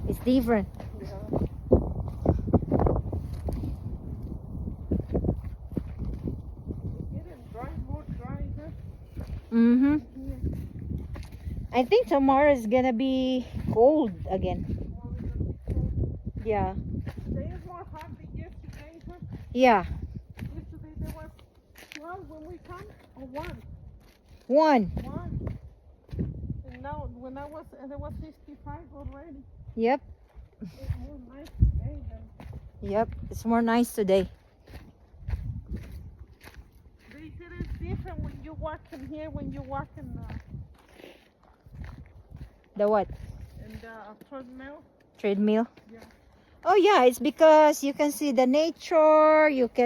It's different. Yeah. Getting dry, more dry, huh? Mm-hmm. Here. I think tomorrow is gonna be cold again. Well, it's gonna be cold. Yeah. Today is more hot than yesterday, huh? Yeah. Yesterday there was 12 when we come, or 1? One. 1. And now, when I was, there was 65 already. Yep. It's more nice today than. Yep. It's more nice today. They said it's different when you walk in here, when you walk in The what? the treadmill. Treadmill? Yeah. Oh yeah, it's because you can see the nature, you can